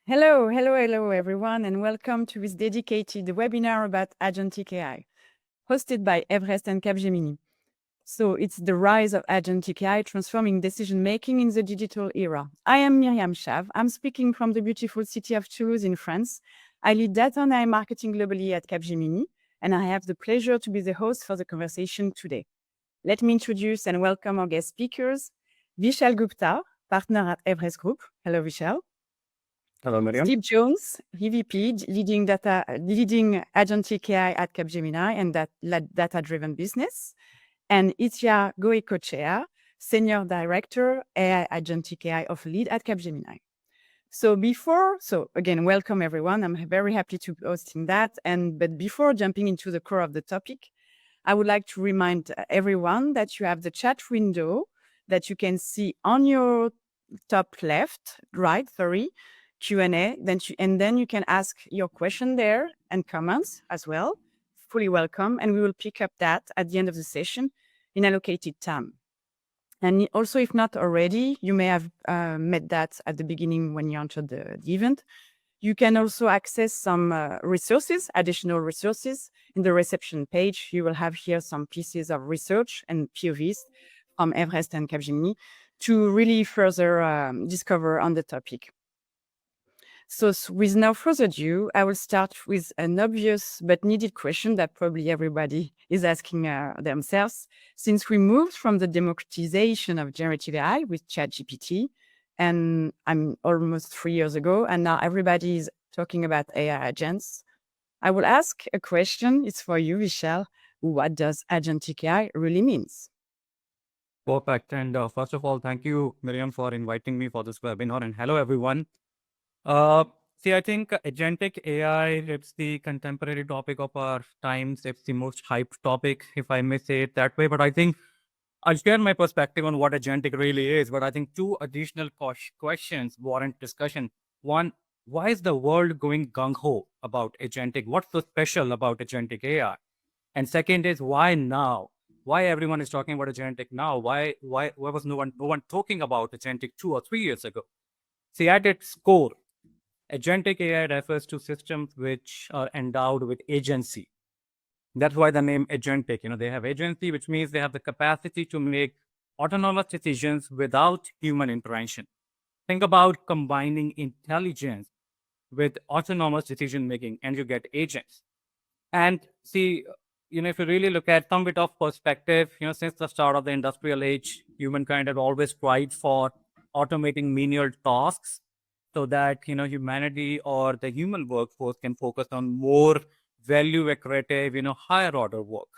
Hello, everyone, and welcome to this dedicated webinar about Agentic AI, hosted by Everest and Capgemini. So it's the rise of Agentic AI transforming decision-making in the digital era. I am Myriam Chav. I'm speaking from the beautiful city of Toulouse in France. I lead data and AI marketing globally at Capgemini, and I have the pleasure to be the host for the conversation today. Let me introduce and welcome our guest speakers. Vishal Gupta, partner at Everest Group. Hello, Vishal. Hello, Miriam. Steve Jones, EVP, leading Agentic AI at Capgemini and data-driven business. And Itziar Goicoechea, Senior Director, AI Agentic AI of Lead at Capgemini. So again, welcome everyone. I'm very happy to be hosting that. But before jumping into the core of the topic, I would like to remind everyone that you have the chat window that you can see on your top Q&A, then you can ask your question there and comments as well. Fully welcome, and we will pick up that at the end of the session in allocated time. And also, if not already, you may have met that at the beginning when you entered the event. You can also access some additional resources in the reception page. You will have here some pieces of research and POVs from Everest and Capgemini to really further discover on the topic. So with no further ado, I will start with an obvious but needed question that probably everybody is asking themselves. Since we moved from the democratization of generative AI with ChatGPT, and I'm almost 3 years ago, and now everybody is talking about AI agents, I will ask a question. It's for you, Vishal. What does Agentic AI really means? Perfect. And first of all, thank you, Miriam, for inviting me for this webinar. And hello, everyone. I think Agentic AI, it's the contemporary topic of our times. It's the most hyped topic, if I may say it that way. But I think I'll share my perspective on what Agentic really is. But I think two additional questions warrant discussion. One, why is the world going gung-ho about Agentic? What's so special about Agentic AI? And second is, why now? Why everyone is talking about Agentic now? Why was no one talking about Agentic 2 or 3 years ago? See, at its core, Agentic AI refers to systems which are endowed with agency. That's why the name Agentic, they have agency, which means they have the capacity to make autonomous decisions without human intervention. Think about combining intelligence with autonomous decision making, and you get agents. And see, if you really look at some bit of perspective, since the start of the industrial age, humankind had always tried for automating menial tasks so that, humanity or the human workforce can focus on more value accretive, higher order work.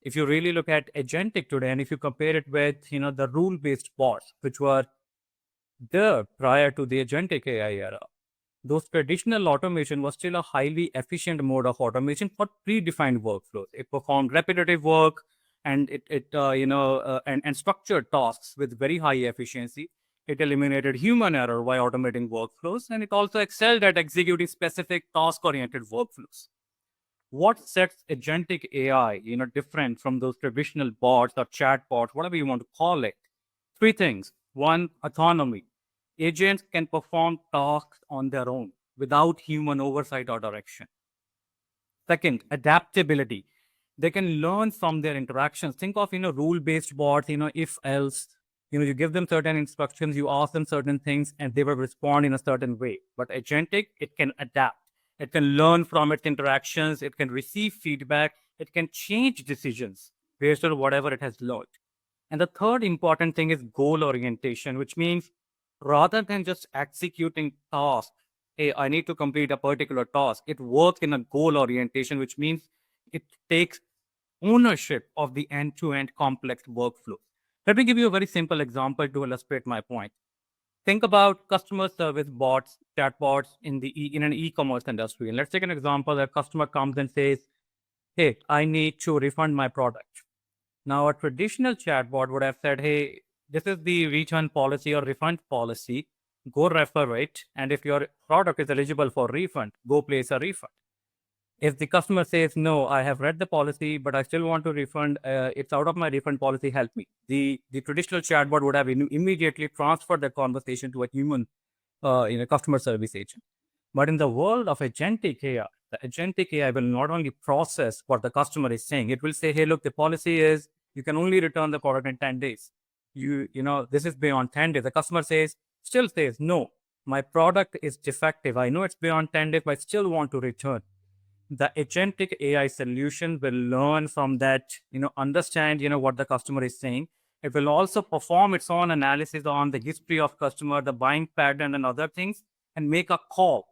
If you really look at agentic today, and if you compare it with, the rule-based bots, which were there prior to the agentic AI era, those traditional automation was still a highly efficient mode of automation for predefined workflows. It performed repetitive work and and structured tasks with very high efficiency. It eliminated human error by automating workflows, and it also excelled at executing specific task-oriented workflows. What sets agentic AI, different from those traditional bots or chatbots, whatever you want to call it? Three things. One, autonomy. Agents can perform tasks on their own without human oversight or direction. Second, adaptability. They can learn from their interactions. Think of, rule-based bots, if else. You give them certain instructions, you ask them certain things, and they will respond in a certain way. But agentic, it can adapt. It can learn from its interactions. It can receive feedback. It can change decisions based on whatever it has learned. And the third important thing is goal orientation, which means rather than just executing tasks, hey, I need to complete a particular task, it works in a goal orientation, which means it takes ownership of the end-to-end complex workflow. Let me give you a very simple example to illustrate my point. Think about customer service bots, chatbots in an e-commerce industry. And let's take an example. A customer comes and says, hey, I need to refund my product. Now, a traditional chatbot would have said, hey, this is the return policy or refund policy. Go refer it. And if your product is eligible for refund, go place a refund. If the customer says, no, I have read the policy, but I still want to refund, it's out of my refund policy, help me. The traditional chatbot would have immediately transferred the conversation to a human customer service agent. But in the world of agentic AI, the agentic AI will not only process what the customer is saying, it will say, hey, look, the policy is you can only return the product in 10 days. This is beyond 10 days. The customer still says, no, my product is defective. I know it's beyond 10 days, but I still want to return. The agentic AI solution will learn from that, understand, what the customer is saying. It will also perform its own analysis on the history of customer, the buying pattern and other things, and make a call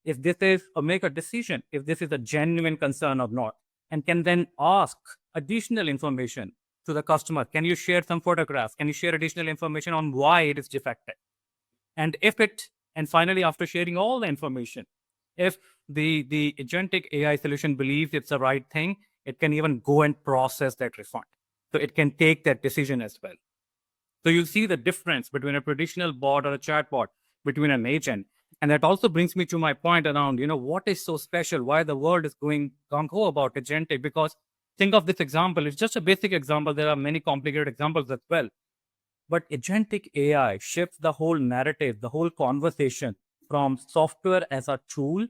if this is, or make a decision if this is a genuine concern or not, and can then ask additional information to the customer. Can you share some photographs? Can you share additional information on why it is defective? And finally, after sharing all the information, if the agentic AI solution believes it's the right thing, it can even go and process that refund. So it can take that decision as well. So you see the difference between a traditional bot or a chatbot, between an agent. And that also brings me to my point around, what is so special, why the world is going gung-ho about agentic. Because think of this example, it's just a basic example. There are many complicated examples as well. But agentic AI shifts the whole narrative, the whole conversation from software as a tool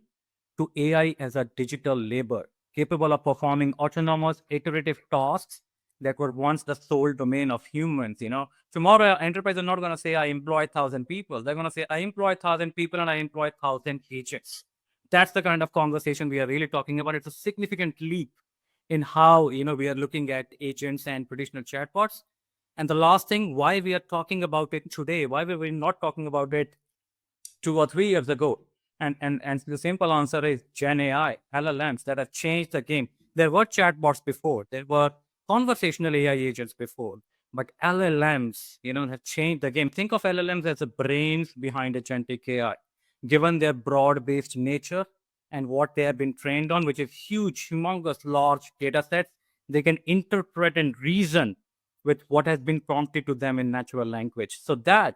to AI as a digital labor, capable of performing autonomous, iterative tasks that were once the sole domain of humans. Tomorrow, enterprise are not going to say, I employ 1,000 people. They're going to say, I employ 1,000 people and I employ 1,000 agents. That's the kind of conversation we are really talking about. It's a significant leap in how, we are looking at agents and traditional chatbots. And the last thing, why we are talking about it today, why were we not talking about it 2 or 3 years ago? And the simple answer is Gen AI, LLMs that have changed the game. There were chatbots before, there were conversational AI agents before, but LLMs, have changed the game. Think of LLMs as the brains behind agentic AI, given their broad-based nature and what they have been trained on, which is huge, humongous, large data sets. They can interpret and reason with what has been prompted to them in natural language. So that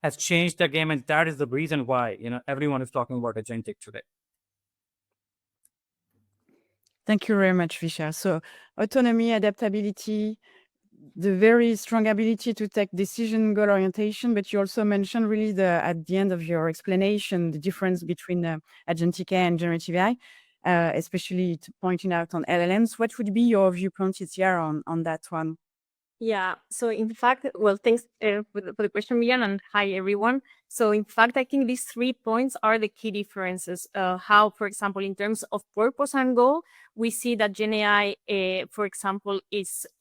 has changed the game, and that is the reason why everyone is talking about agentic today. Thank you very much, Vishal. So autonomy, adaptability, the very strong ability to take decision, goal orientation, but you also mentioned really at the end of your explanation, the difference between agentic AI and generative AI, especially pointing out on LLMs. What would be your viewpoint, Itziar, on that one? Yeah. So in fact, well, thanks for the question, Mian, and hi everyone. So in fact, I think these 3 points are the key differences. How, for example, in terms of purpose and goal, we see that Gen AI, for example,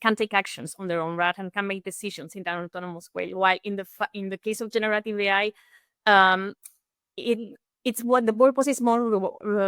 can take actions on their own, right, and can make decisions in an autonomous way. While in the case of generative AI, um, it's what the purpose is more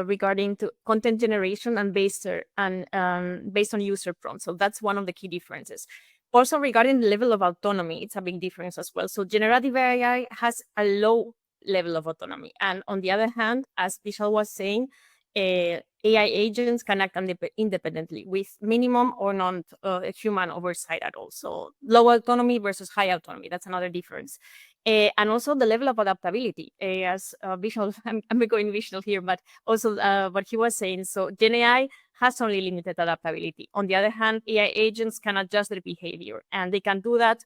regarding to content generation and based on user prompts. So that's one of the key differences. Also, regarding the level of autonomy, it's a big difference as well. So generative AI has a low level of autonomy. And on the other hand, as Vishal was saying, AI agents can act independently with minimum or non-human oversight at all. So low autonomy versus high autonomy, that's another difference. And also the level of adaptability, as Vishal, I'm going Vishal here, but also what he was saying. So Gen AI has only limited adaptability. On the other hand, AI agents can adjust their behavior, and they can do that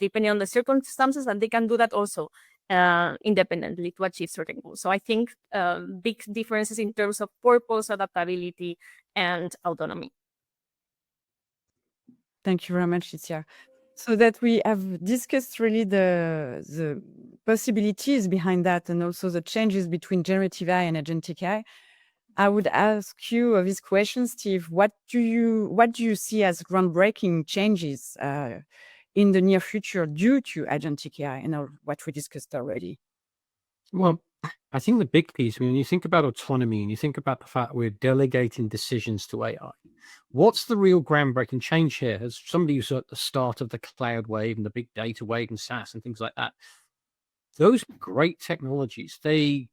depending on the circumstances, and they can do that also independently to achieve certain goals. So I think big differences in terms of purpose, adaptability, and autonomy. Thank you very much, Itziar. So that we have discussed really the possibilities behind that and also the changes between generative AI and agentic AI. I would ask you of this question, Steve, what do you see as groundbreaking changes in the near future due to agentic AI and what we discussed already? Well, I think the big piece, when you think about autonomy and you think about the fact we're delegating decisions to AI, what's the real groundbreaking change here? As somebody who's at the start of the cloud wave and the big data wave and SaaS and things like that, those are great technologies. They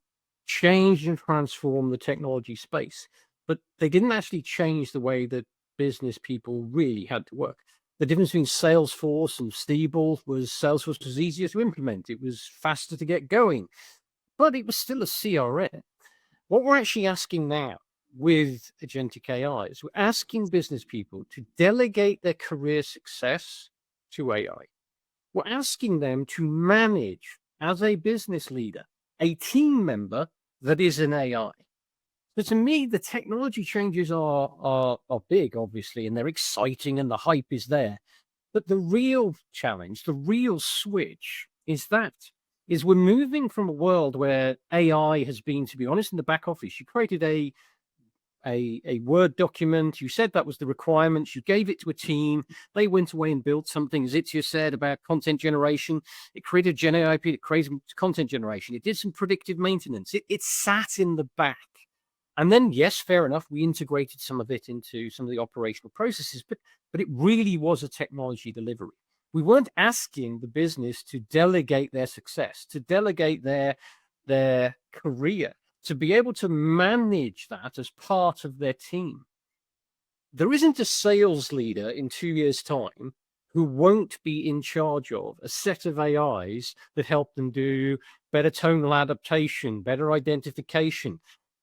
changed and transformed the technology space, but they didn't actually change the way that business people really had to work. The difference between Salesforce and Stable was Salesforce was easier to implement. It was faster to get going, but it was still a CRM. What we're actually asking now with agentic AI is we're asking business people to delegate their career success to AI. We're asking them to manage, as a business leader, a team member that is an AI. So to me, the technology changes are big, obviously, and they're exciting and the hype is there. But the real challenge, the real switch is we're moving from a world where AI has been, to be honest, in the back office. You created a Word document. You said that was the requirements. You gave it to a team. They went away and built something, as Itziar said, about content generation. It created Gen AI, it created content generation. It did some predictive maintenance. It sat in the back. And then, yes, fair enough, we integrated some of it into some of the operational processes, but it really was a technology delivery. We weren't asking the business to delegate their success, to delegate their career, to be able to manage that as part of their team. There isn't a sales leader in 2 years' time who won't be in charge of a set of AIs that help them do better tonal adaptation, better identification.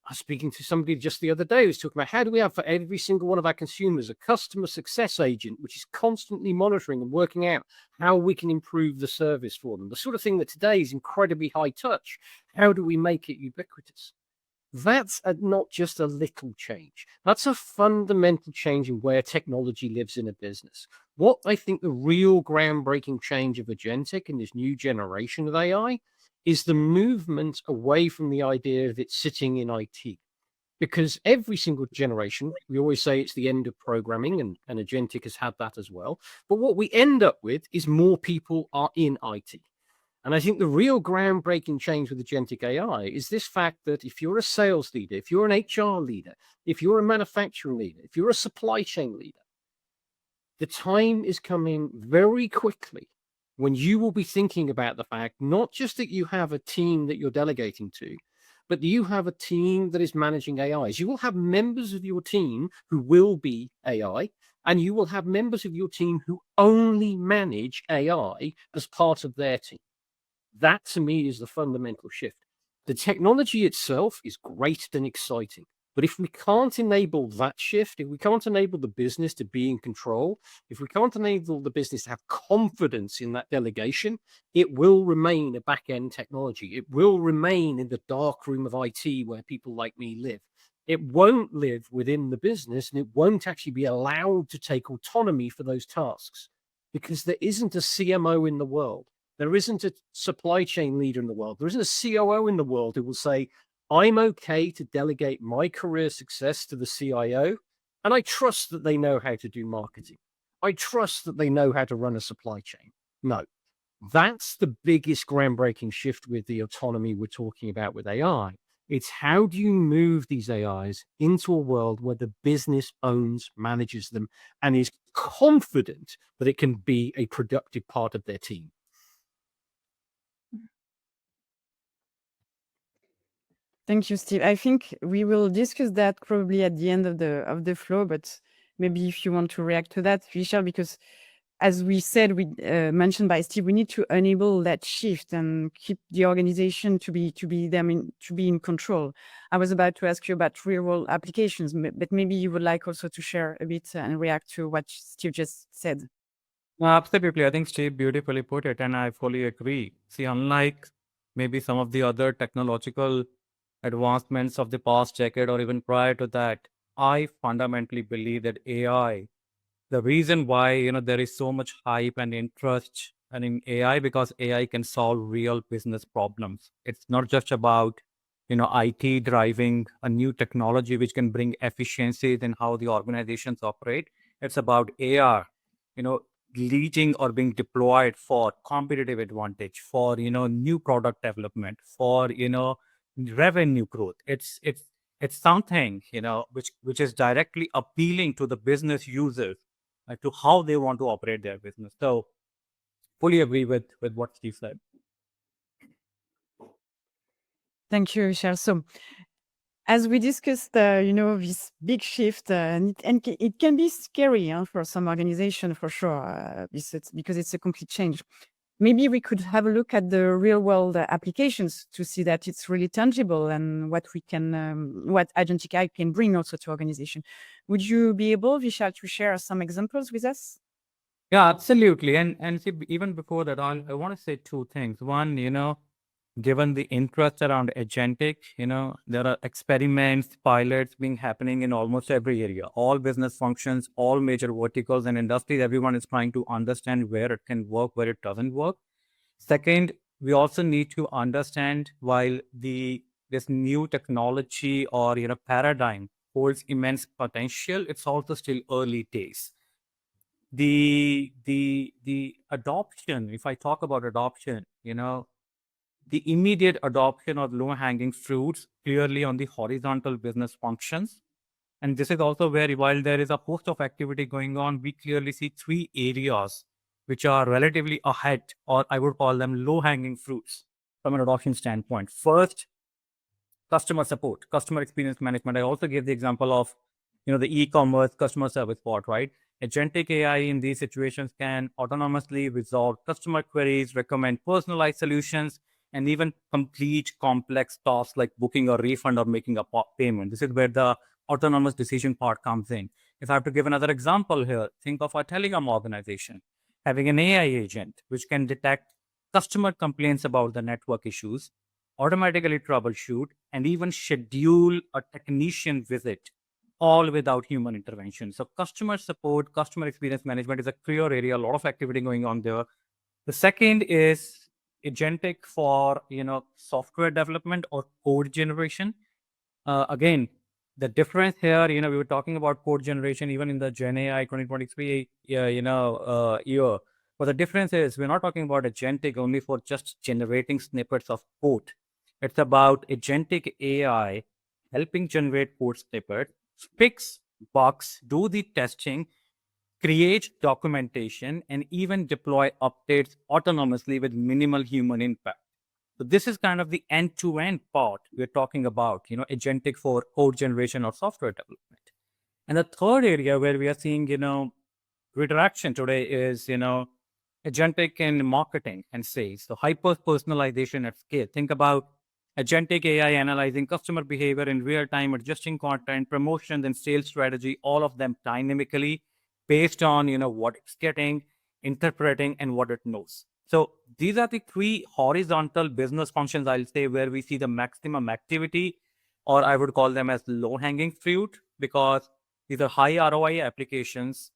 I was speaking to somebody just the other day who was talking about how do we have for every single one of our consumers a customer success agent, which is constantly monitoring and working out how we can improve the service for them. The sort of thing that today is incredibly high touch. How do we make it ubiquitous? That's not just a little change. That's a fundamental change in where technology lives in a business. What I think the real groundbreaking change of agentic in this new generation of AI is the movement away from the idea of it sitting in IT. Because every single generation, we always say it's the end of programming, and agentic has had that as well. But what we end up with is more people are in IT. And I think the real groundbreaking change with agentic AI is this fact that if you're a sales leader, if you're an HR leader, if you're a manufacturing leader, if you're a supply chain leader, the time is coming very quickly when you will be thinking about the fact not just that you have a team that you're delegating to, but you have a team that is managing AIs. You will have members of your team who will be AI, and you will have members of your team who only manage AI as part of their team. That to me is the fundamental shift. The technology itself is great and exciting. But if we can't enable that shift, if we can't enable the business to be in control, if we can't enable the business to have confidence in that delegation, it will remain a back-end technology. It will remain in the dark room of IT where people like me live. It won't live within the business, and it won't actually be allowed to take autonomy for those tasks because there isn't a CMO in the world. There isn't a supply chain leader in the world. There isn't a COO in the world who will say, I'm okay to delegate my career success to the CIO, and I trust that they know how to do marketing. I trust that they know how to run a supply chain. No, that's the biggest groundbreaking shift with the autonomy we're talking about with AI. It's how do you move these AIs into a world where the business owns, manages them, and is confident that it can be a productive part of their team. Thank you, Steve. I think we will discuss that probably at the end of the floor, but maybe if you want to react to that, Vishal, because as we said, we mentioned by Steve, we need to enable that shift and keep the organization to be in control. I was about to ask you about real world applications, but maybe you would like also to share a bit and react to what Steve just said. Absolutely. I think Steve beautifully put it, and I fully agree. See, unlike maybe some of the other technological advancements of the past decade or even prior to that, I fundamentally believe that AI, the reason why there is so much hype and interest and in AI, because AI can solve real business problems. It's not just about IT driving a new technology which can bring efficiencies in how the organizations operate. It's about AI, leading or being deployed for competitive advantage, for new product development, for revenue growth. It's something which is directly appealing to the business users, to how they want to operate their business. So fully agree with what Steve said. Thank you, Vishal. So as we discussed, this big shift, and it can be scary for some organization for sure, because it's a complete change. Maybe we could have a look at the real world applications to see that it's really tangible and what Agentic AI can bring also to organization. Would you be able, Vishal, to share some examples with us? Yeah, absolutely. And see, even before that, I want to say two things. One, given the interest around agentic, there are experiments, pilots being happening in almost every area, all business functions, all major verticals and industries. Everyone is trying to understand where it can work, where it doesn't work. Second, we also need to understand while this new technology or paradigm holds immense potential, it's also still early days. The adoption, if I talk about adoption, the immediate adoption of low-hanging fruits clearly on the horizontal business functions. And this is also where, while there is a host of activity going on, we clearly see three areas which are relatively ahead, or I would call them low-hanging fruits from an adoption standpoint. First, customer support, customer experience management. I also gave the example of, the e-commerce customer service bot, right? Agentic AI in these situations can autonomously resolve customer queries, recommend personalized solutions, and even complete complex tasks like booking a refund or making a payment. This is where the autonomous decision part comes in. If I have to give another example here, think of a telecom organization having an AI agent which can detect customer complaints about the network issues, automatically troubleshoot, and even schedule a technician visit, all without human intervention. So customer support, customer experience management is a clear area, a lot of activity going on there. The second is agentic for software development or code generation. Again, the difference here, we were talking about code generation even in the Gen AI 2023 year. But the difference is we're not talking about agentic only for just generating snippets of code. It's about agentic AI helping generate code snippets, fix bugs, do the testing, create documentation, and even deploy updates autonomously with minimal human impact. So this is kind of the end-to-end part we're talking about, agentic for code generation or software development. And the third area where we are seeing, redirection today is, agentic in marketing and sales. So hyper-personalization at scale. Think about agentic AI analyzing customer behavior in real time, adjusting content, promotions, and sales strategy, all of them dynamically based on, what it's getting, interpreting, and what it knows. So these are the three horizontal business functions, I'll say, where we see the maximum activity, or I would call them as low-hanging fruit, because these are high ROI applications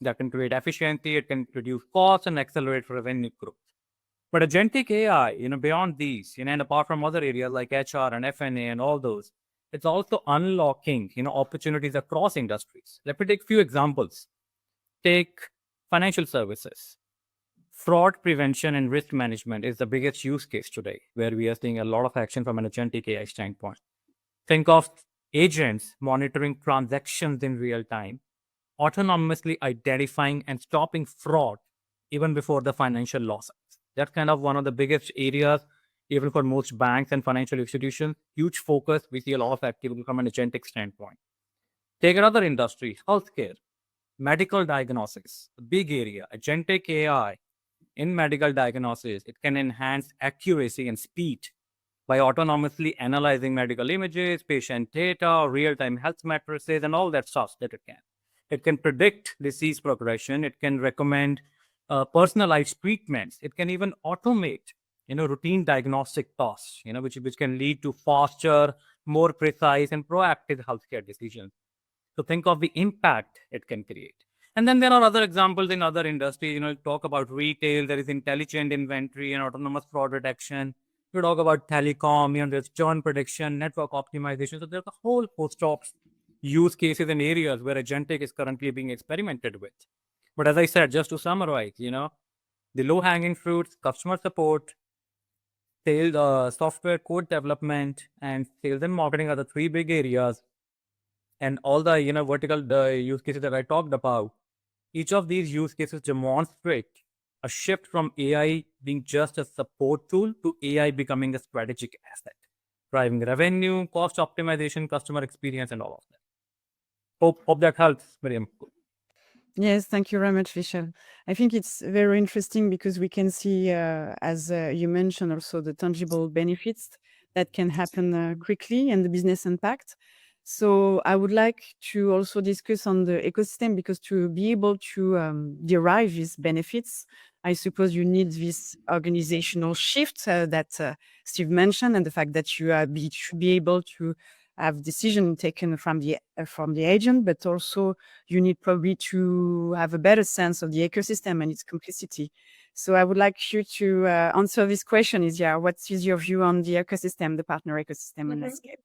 that can create efficiency, it can reduce costs and accelerate revenue growth. But agentic AI, beyond these, and apart from other areas like HR and FNA and all those, it's also unlocking, opportunities across industries. Let me take a few examples. Take financial services. Fraud prevention and risk management is the biggest use case today, where we are seeing a lot of action from an agentic AI standpoint. Think of agents monitoring transactions in real time, autonomously identifying and stopping fraud even before the financial losses. That's kind of one of the biggest areas, even for most banks and financial institutions. Huge focus. We see a lot of activity from an agentic standpoint. Take another industry, healthcare, medical diagnosis, a big area. Agentic AI in medical diagnosis, it can enhance accuracy and speed by autonomously analyzing medical images, patient data, real-time health matrices, and all that stuff that it can. It can predict disease progression. It can recommend personalized treatments. It can even automate, routine diagnostic tasks, which can lead to faster, more precise, and proactive healthcare decisions. So think of the impact it can create. And then there are other examples in other industries. Talk about retail. There is intelligent inventory and autonomous fraud detection. We talk about telecom. There's churn prediction, network optimization. So there's a whole host of use cases and areas where agentic is currently being experimented with. But as I said, just to summarize, the low-hanging fruits, customer support, sales, software code development, and sales and marketing are the three big areas. And all the vertical use cases that I talked about, each of these use cases demonstrate a shift from AI being just a support tool to AI becoming a strategic asset, driving revenue, cost optimization, customer experience, and all of that. Hope that helps, Miriam. Yes, thank you very much, Vishal. I think it's very interesting because we can see, as you mentioned, also the tangible benefits that can happen quickly and the business impact. So I would like to also discuss on the ecosystem, because to be able to derive these benefits, I suppose you need this organizational shift that Steve mentioned, and the fact that you should be able to have decision taken from the agent, but also you need probably to have a better sense of the ecosystem and its complexity. So I would like you to answer this question: what is your view on the ecosystem, the partner ecosystem and landscape?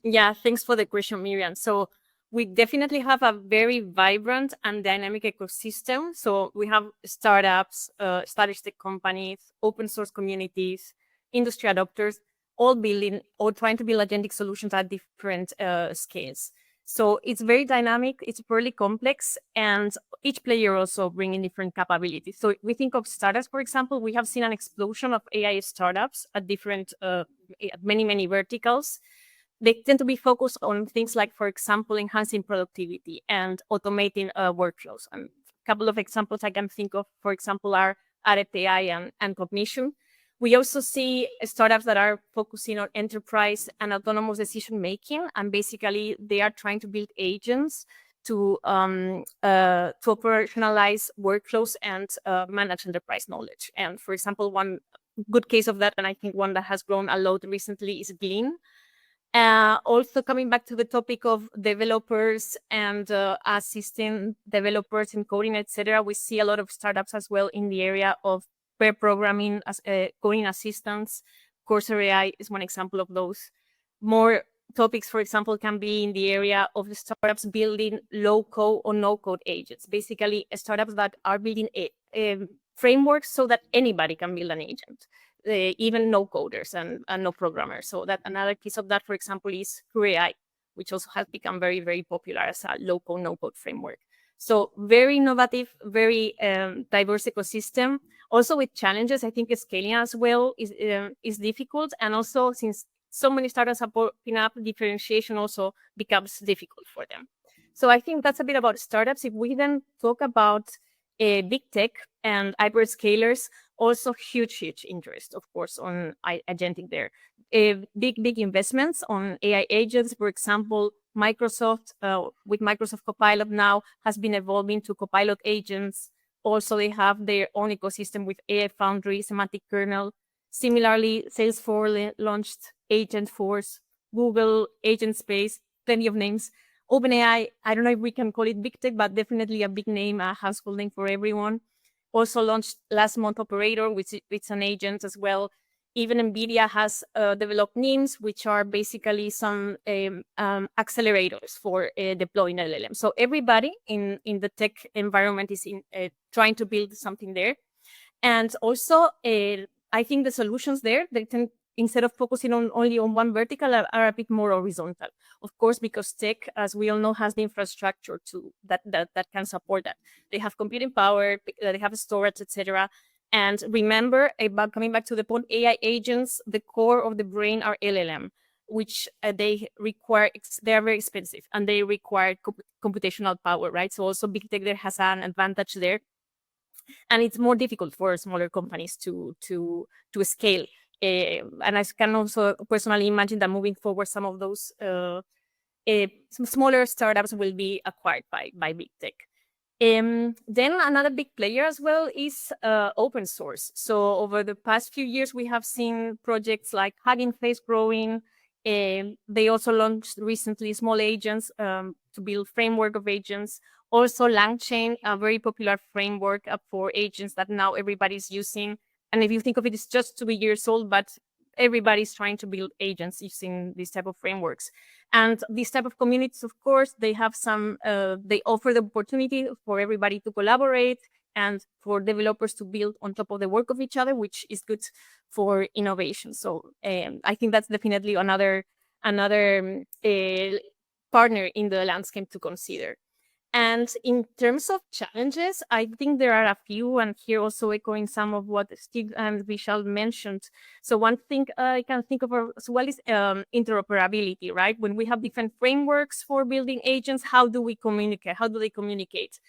Yeah, thanks for the question, Miriam. So we definitely have a very vibrant and dynamic ecosystem. So we have startups, established tech companies, open source communities, industry adopters, all building or trying to build agentic solutions at different scales. So it's very dynamic, it's fairly complex, and each player also bringing different capabilities. So we think of startups, for example, we have seen an explosion of AI startups at different, at many verticals. They tend to be focused on things like, for example, enhancing productivity and automating workflows. And a couple of examples I can think of, for example, are Agentic AI and Cognition. We also see startups that are focusing on enterprise and autonomous decision making, and basically they are trying to build agents to operationalize workflows and manage enterprise knowledge. And for example, one good case of that, and I think one that has grown a lot recently, is Glean. Also coming back to the topic of developers and assisting developers in coding, etc., we see a lot of startups as well in the area of pair programming, as coding assistance. Coursera AI is one example of those. More topics, for example, can be in the area of the startups building low-code or no-code agents. Basically, startups that are building frameworks so that anybody can build an agent. Even no coders and no programmers. So that another piece of that, for example, is AI, which also has become very popular as a low-code, no-code framework. So very innovative, very diverse ecosystem. Also with challenges, I think scaling as well is difficult. And also since so many startups are popping up, differentiation also becomes difficult for them. So I think that's a bit about startups. If we then talk about big tech and hyperscalers, also huge interest, of course, on agentic there. Big investments on AI agents. For example, Microsoft, with Microsoft Copilot now, has been evolving to Copilot agents. Also, they have their own ecosystem with AI Foundry, Semantic Kernel. Similarly, Salesforce launched Agent Force, Google Agent Space, plenty of names. OpenAI, I don't know if we can call it big tech, but definitely a big name, a household name for everyone. Also launched last month Operator, which it's an agent as well. Even NVIDIA has developed NIMs, which are basically some accelerators for deploying LLM. So everybody in the tech environment is trying to build something there. And also, I think the solutions there, they tend, instead of focusing only on one vertical, are a bit more horizontal. Of course, because tech, as we all know, has the infrastructure to that can support that. They have computing power, they have storage, etc. And remember, about coming back to the point, AI agents, the core of the brain are LLM, which they require. They are very expensive and they require computational power, right? So also big tech there has an advantage there, and it's more difficult for smaller companies to scale. And I can also personally imagine that moving forward, some of those some smaller startups will be acquired by big tech. Then another big player as well is open source. So over the past few years, we have seen projects like Hugging Face growing. They also launched recently small agents to build framework of agents. Also LangChain, a very popular framework for agents that now everybody's using. And if you think of it, it's just 2 years old, but everybody's trying to build agents using these type of frameworks. And these type of communities, of course, they have some, they offer the opportunity for everybody to collaborate and for developers to build on top of the work of each other, which is good for innovation. So I think that's definitely another partner in the landscape to consider. And in terms of challenges, I think there are a few, and here also echoing some of what Steve and Vishal mentioned. So one thing I can think of as well is interoperability, right? When we have different frameworks for building agents, how do we communicate? How do they communicate?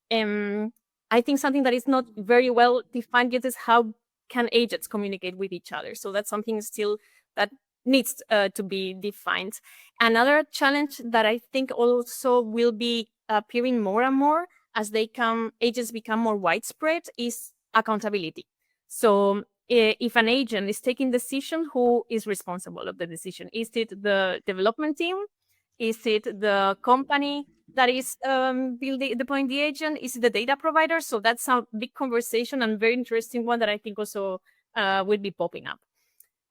I think something that is not very well defined yet is how can agents communicate with each other. So that's something still that needs to be defined. Another challenge that I think also will be appearing more and more as agents become more widespread is accountability. So if an agent is taking decision, who is responsible of the decision? Is it the development team? Is it the company that is deploying the agent? Is it the data provider? So that's a big conversation and very interesting one that I think also will be popping up.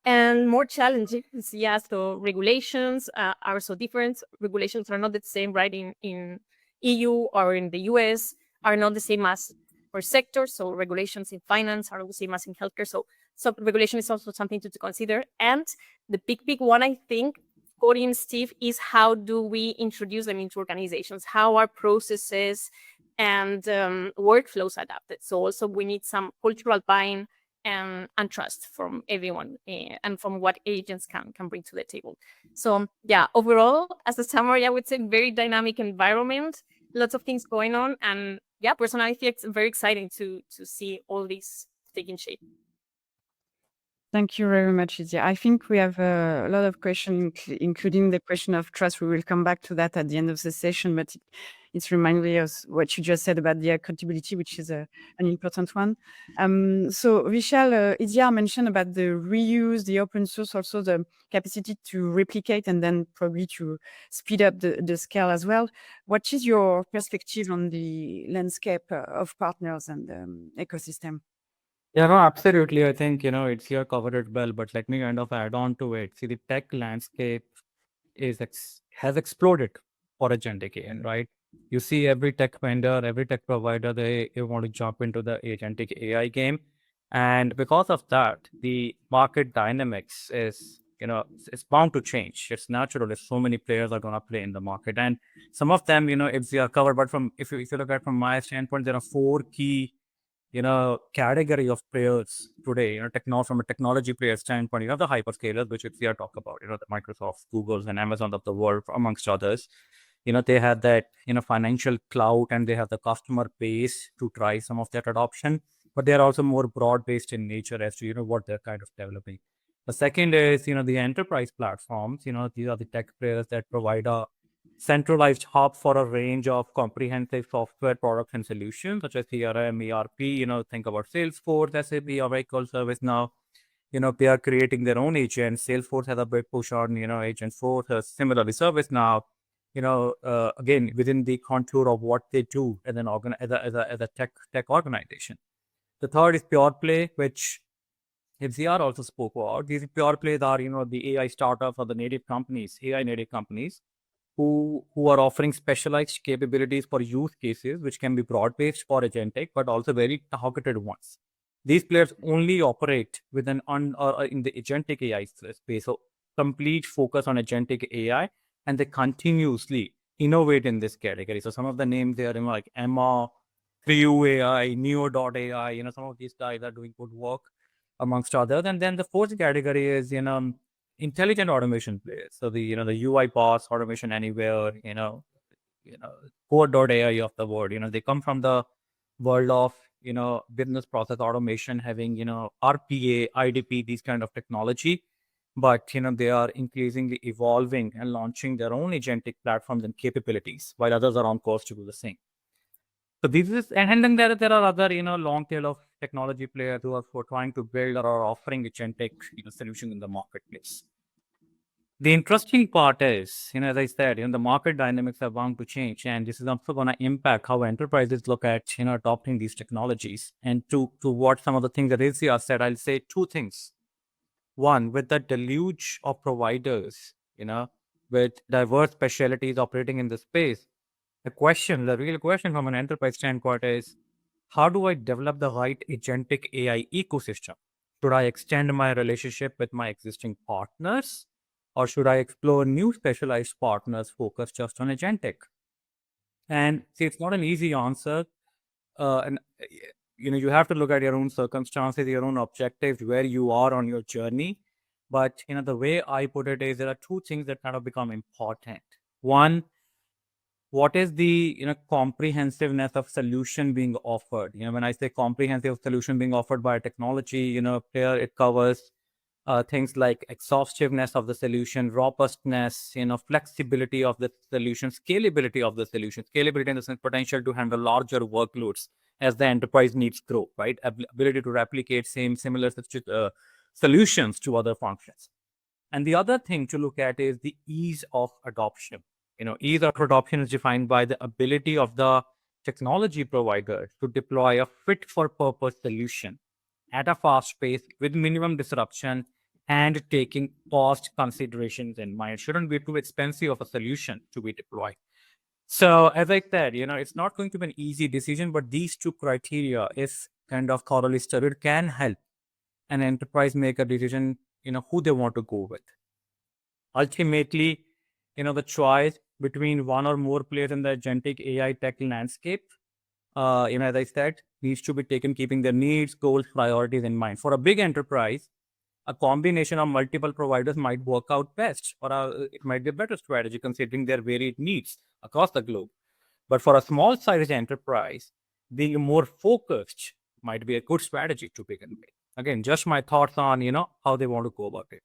And more challenging, yeah, so regulations are so different. Regulations are not the same, right, in EU or in the US, are not the same as per sector. So regulations in finance are not the same as in healthcare. So regulation is also something to consider. And the big one, I think, Cody and Steve, is how do we introduce them into organizations? How are processes and workflows adapted? So also we need some cultural buy-in and trust from everyone and from what agents can bring to the table. So yeah, overall, as a summary, I would say very dynamic environment, lots of things going on, and yeah, personally, I think it's very exciting to see all these taking shape. Thank you very much, Itziar. I think we have a lot of questions, including the question of trust. We will come back to that at the end of the session, but it's reminding us what you just said about the accountability, which is an important one. So Vishal, Itziar mentioned about the reuse, the open source, also the capacity to replicate and then probably to speed up the scale as well. What is your perspective on the landscape of partners and ecosystem? Yeah, no, absolutely. I think, it's here covered it well, but let me kind of add on to it. See, the tech landscape has exploded for agentic AI, right? You see every tech vendor, every tech provider, they want to jump into the agentic AI game. And because of that, the market dynamics is, it's bound to change. It's natural if so many players are going to play in the market. And some of them, if they are covered, but if you look at from my standpoint, there are four key category of players today, from a technology player standpoint. You have the hyperscalers, which we are talk about, the Microsoft, Googles, and Amazon of the world, amongst others. They have that, financial clout, and they have the customer base to drive some of that adoption, but they are also more broad-based in nature as to, what they're kind of developing. The second is, the enterprise platforms. These are the tech players that provide a centralized hub for a range of comprehensive software products and solutions such as CRM, ERP. Think about Salesforce, SAP, Oracle, ServiceNow. They are creating their own agents. Salesforce has a big push on, Agentforce. Similarly, ServiceNow. Again, within the contour of what they do as a tech organization. The third is pure play, which FZR also spoke about. These pure plays are, the AI startups or the native companies, AI native companies, who are offering specialized capabilities for use cases, which can be broad-based for agentic, but also very targeted ones. These players only operate with in the agentic AI space. So complete focus on agentic AI, and they continuously innovate in this category. So some of the names there are like Emma, Crew AI, Neo.ai. Some of these guys are doing good work amongst others. And then the fourth category is, intelligent automation players. So the UI boss, automation anywhere, Code.ai of the world. They come from the world of business process automation, having RPA, IDP, these kind of technology. But they are increasingly evolving and launching their own agentic platforms and capabilities, while others are on course to do the same. So this is, and then there are other long tail of technology players who are trying to build or are offering agentic solutions in the marketplace. The interesting part is, as I said, the market dynamics are bound to change, and this is also going to impact how enterprises look at adopting these technologies. And to what some of the things that Itziar said, I'll say two things. One, with the deluge of providers, with diverse specialties operating in the space, the real question from an enterprise standpoint is, how do I develop the right agentic AI ecosystem? Should I extend my relationship with my existing partners, or should I explore new specialized partners focused just on agentic? And see, it's not an easy answer. And you have to look at your own circumstances, your own objectives, where you are on your journey. But the way I put it is, there are two things that kind of become important. One, what is the comprehensiveness of solution being offered? When I say comprehensive solution being offered by a technology player, it covers things like exhaustiveness of the solution, robustness, flexibility of the solution, scalability of the solution, scalability in the sense potential to handle larger workloads as the enterprise needs grow, right? Ability to replicate similar solutions to other functions. And the other thing to look at is the ease of adoption. Ease of adoption is defined by the ability of the technology provider to deploy a fit for purpose solution at a fast pace with minimum disruption and taking cost considerations in mind. It shouldn't be too expensive of a solution to be deployed. So as I said, it's not going to be an easy decision, but these two criteria, if kind of thoroughly studied, can help an enterprise make a decision, who they want to go with. Ultimately, the choice between one or more players in the agentic AI tech landscape, as I said, needs to be taken keeping their needs, goals, priorities in mind. For a big enterprise, a combination of multiple providers might work out best, or it might be a better strategy considering their varied needs across the globe. But for a small sized enterprise, being more focused might be a good strategy to begin with. Again, just my thoughts on, how they want to go about it.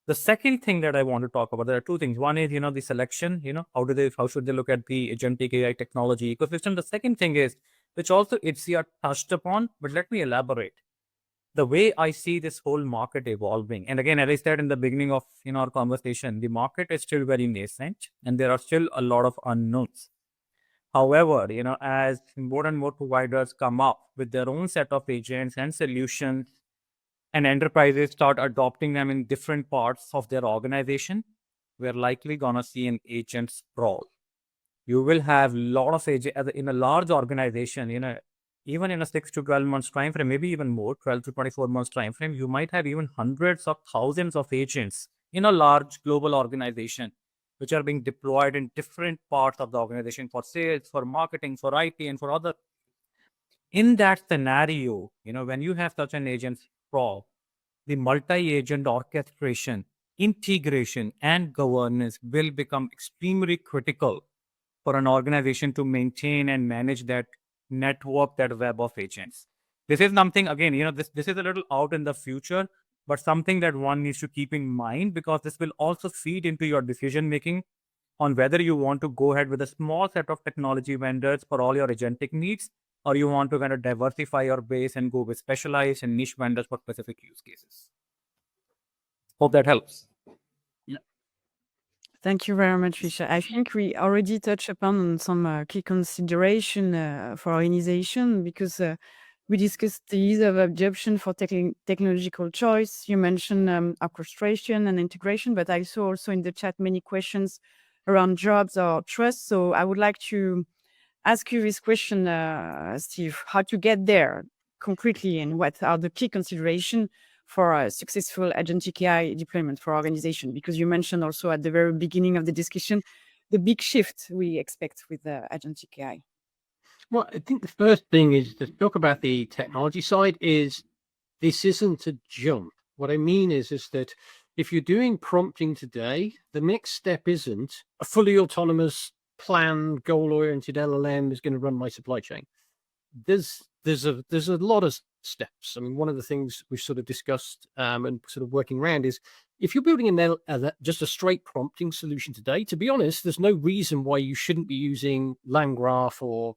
The second thing that I want to talk about, there are two things. One is, the selection, how should they look at the agentic AI technology ecosystem? The second thing is, which also Itziar touched upon, but let me elaborate. The way I see this whole market evolving, and again, as I said in the beginning of our conversation, the market is still very nascent and there are still a lot of unknowns. However, as more and more providers come up with their own set of agents and solutions, and enterprises start adopting them in different parts of their organization, we're likely gonna see an agent sprawl. You will have a lot of agents in a large organization, even in a 6 to 12 months time frame, maybe even more, 12 to 24 months time frame, you might have even hundreds of thousands of agents in a large global organization, which are being deployed in different parts of the organization for sales, for marketing, for IT, and for other. In that scenario, when you have such an agent sprawl, the multi-agent orchestration, integration, and governance will become extremely critical for an organization to maintain and manage that network, that web of agents. This is something, again, this is a little out in the future, but something that one needs to keep in mind, because this will also feed into your decision making on whether you want to go ahead with a small set of technology vendors for all your agentic needs, or you want to kind of diversify your base and go with specialized and niche vendors for specific use cases. Hope that helps. Thank you very much, Vishal. I think we already touched upon some key consideration for organization, because we discussed the ease of adoption for technological choice. You mentioned orchestration and integration, but I saw also in the chat many questions around jobs or trust. So I would like to ask you this question, Steve, how to get there concretely, and what are the key considerations for a successful agentic AI deployment for organization? Because you mentioned also at the very beginning of the discussion, the big shift we expect with agentic AI. Well, I think the first thing is to talk about the technology side. Is this isn't a jump. What I mean is that if you're doing prompting today, the next step isn't a fully autonomous, planned, goal-oriented LLM is going to run my supply chain. There's a lot of steps. I mean, one of the things we've sort of discussed and sort of working around is, if you're building just a straight prompting solution today, to be honest, there's no reason why you shouldn't be using LangGraph or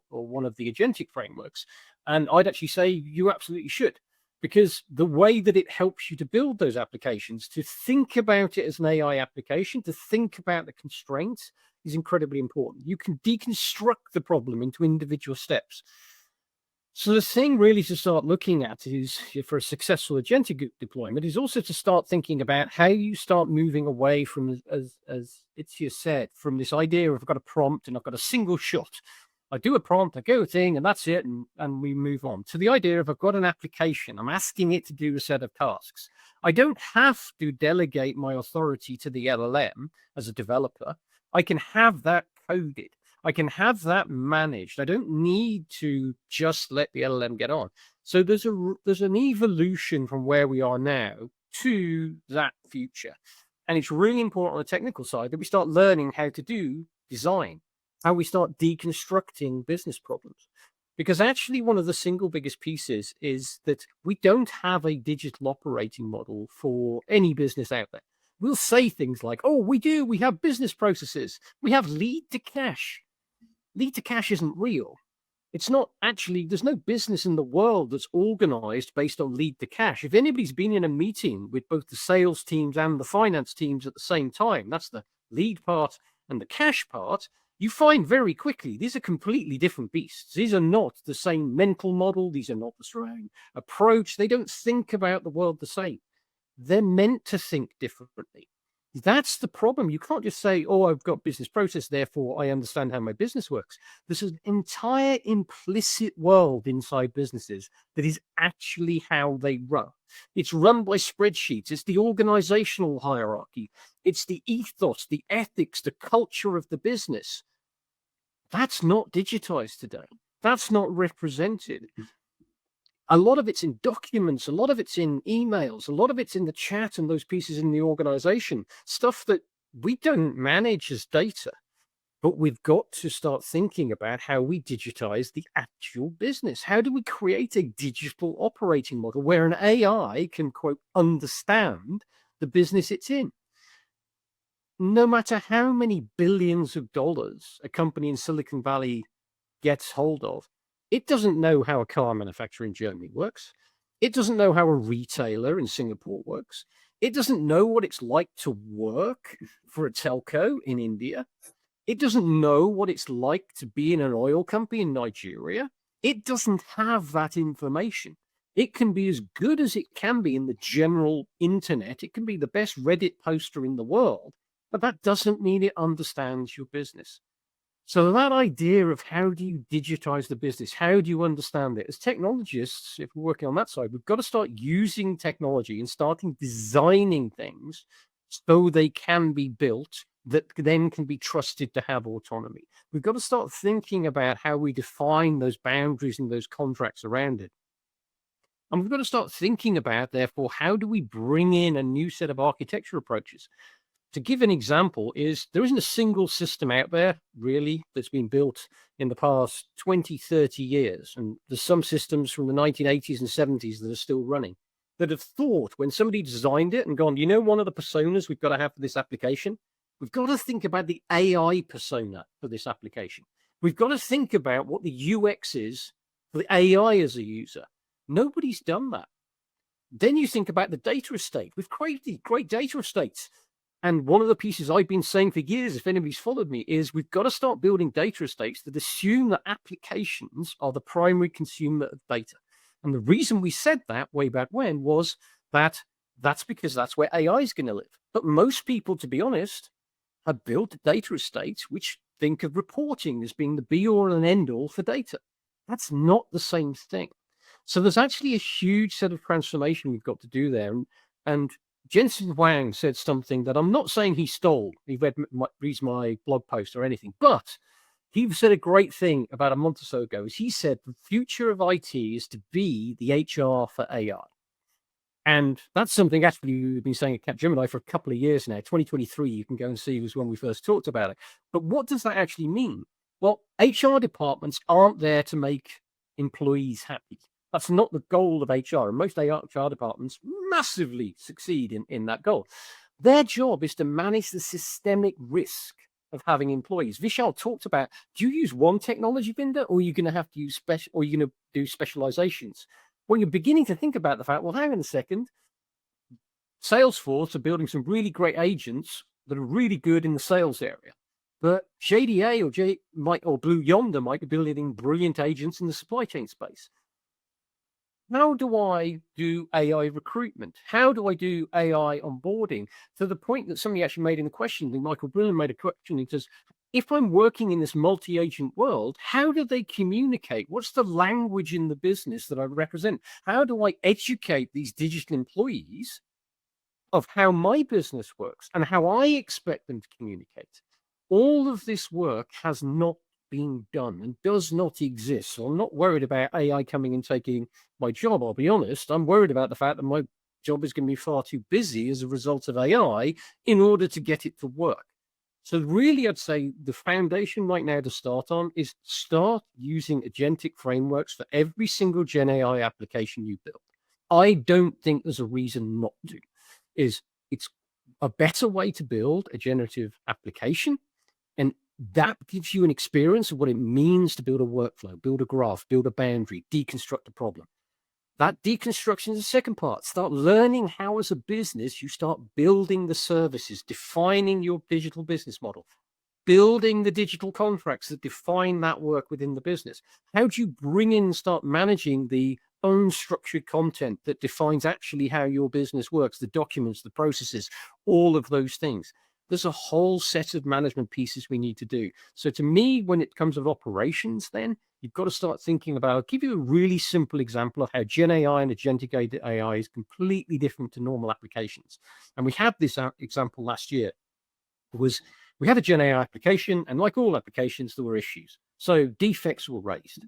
one of the agentic frameworks. And I'd actually say you absolutely should, because the way that it helps you to build those applications, to think about it as an AI application, to think about the constraints, is incredibly important. You can deconstruct the problem into individual steps. So the thing really to start looking at is, for a successful agentic deployment, is also to start thinking about how you start moving away from, as Itziar said, from this idea of I've got a prompt and I've got a single shot. I do a prompt, I go a thing, and that's it, and we move on to the idea of I've got an application, I'm asking it to do a set of tasks. I don't have to delegate my authority to the LLM as a developer. I can have that coded. I can have that managed. I don't need to just let the LLM get on. So there's an evolution from where we are now to that future. And it's really important on the technical side that we start learning how to do design, how we start deconstructing business problems. Because actually one of the single biggest pieces is that we don't have a digital operating model for any business out there. We'll say things like, oh, we have business processes. We have lead to cash. Lead to cash isn't real. It's not actually, there's no business in the world that's organized based on lead to cash. If anybody's been in a meeting with both the sales teams and the finance teams at the same time, that's the lead part and the cash part, you find very quickly these are completely different beasts. These are not the same mental model. These are not the same approach. They don't think about the world the same. They're meant to think differently. That's the problem. You can't just say, oh, I've got business process, therefore I understand how my business works. There's an entire implicit world inside businesses that is actually how they run. It's run by spreadsheets. It's the organizational hierarchy. It's the ethos, the ethics, the culture of the business. That's not digitized today. That's not represented. A lot of it's in documents, a lot of it's in emails, a lot of it's in the chat and those pieces in the organization, stuff that we don't manage as data. But we've got to start thinking about how we digitize the actual business. How do we create a digital operating model where an AI can, quote, understand the business it's in? No matter how many billions of dollars a company in Silicon Valley gets hold of, it doesn't know how a car manufacturer in Germany works. It doesn't know how a retailer in Singapore works. It doesn't know what it's like to work for a telco in India. It doesn't know what it's like to be in an oil company in Nigeria. It doesn't have that information. It can be as good as it can be in the general internet. It can be the best Reddit poster in the world, but that doesn't mean it understands your business. So that idea of how do you digitize the business? How do you understand it? As technologists, if we're working on that side, we've got to start using technology and starting designing things so they can be built that then can be trusted to have autonomy. We've got to start thinking about how we define those boundaries and those contracts around it. And we've got to start thinking about, therefore, how do we bring in a new set of architecture approaches? To give an example, there isn't a single system out there, really, that's been built in the past 20, 30 years. And there's some systems from the 1980s and 70s that are still running that have thought, when somebody designed it and gone, you know, one of the personas we've got to have for this application, we've got to think about the AI persona for this application. We've got to think about what the UX is for the AI as a user. Nobody's done that. Then you think about the data estate. We've created great data estates. And one of the pieces I've been saying for years, if anybody's followed me, is we've got to start building data estates that assume that applications are the primary consumer of data. And the reason we said that way back when was that that's because that's where AI is going to live. But most people, to be honest, have built data estates which think of reporting as being the be-all and end-all for data. That's not the same thing. So there's actually a huge set of transformation we've got to do there. And Jensen Huang said something that I'm not saying he stole. He reads my blog post or anything, but he said a great thing about a month or so ago. Is he said the future of IT is to be the HR for AI. And that's something actually we've been saying at Capgemini for a couple of years now. 2023, you can go and see, was when we first talked about it. But what does that actually mean? Well, HR departments aren't there to make employees happy. That's not the goal of HR. And most HR departments massively succeed in that goal. Their job is to manage the systemic risk of having employees. Vishal talked about, do you use one technology vendor, or are you going to have to use or are you going to do specializations? Well, you're beginning to think about the fact, well, hang on a second. Salesforce are building some really great agents that are really good in the sales area. But JDA or Blue Yonder might be building brilliant agents in the supply chain space. How do I do AI recruitment? How do I do AI onboarding? To the point that somebody actually made in the question, Michael Brillen made a question. He says, if I'm working in this multi-agent world, how do they communicate? What's the language in the business that I represent? How do I educate these digital employees of how my business works and how I expect them to communicate? All of this work has not been done and does not exist. So I'm not worried about AI coming and taking my job. I'll be honest. I'm worried about the fact that my job is going to be far too busy as a result of AI in order to get it to work. So really, I'd say the foundation right now to start on is start using agentic frameworks for every single Gen AI application you build. I don't think there's a reason not to. It's a better way to build a generative application, and that gives you an experience of what it means to build a workflow, build a graph, build a boundary, deconstruct a problem. That deconstruction is the second part. Start learning how, as a business, you start building the services, defining your digital business model, building the digital contracts that define that work within the business. How do you bring in and start managing the unstructured content that defines actually how your business works, the documents, the processes, all of those things? There's a whole set of management pieces we need to do. So to me, when it comes of operations, then you've got to start thinking about, I'll give you a really simple example of how Gen AI and Agentic AI is completely different to normal applications. And we had this example last year. We had a Gen AI application, and like all applications, there were issues. So defects were raised.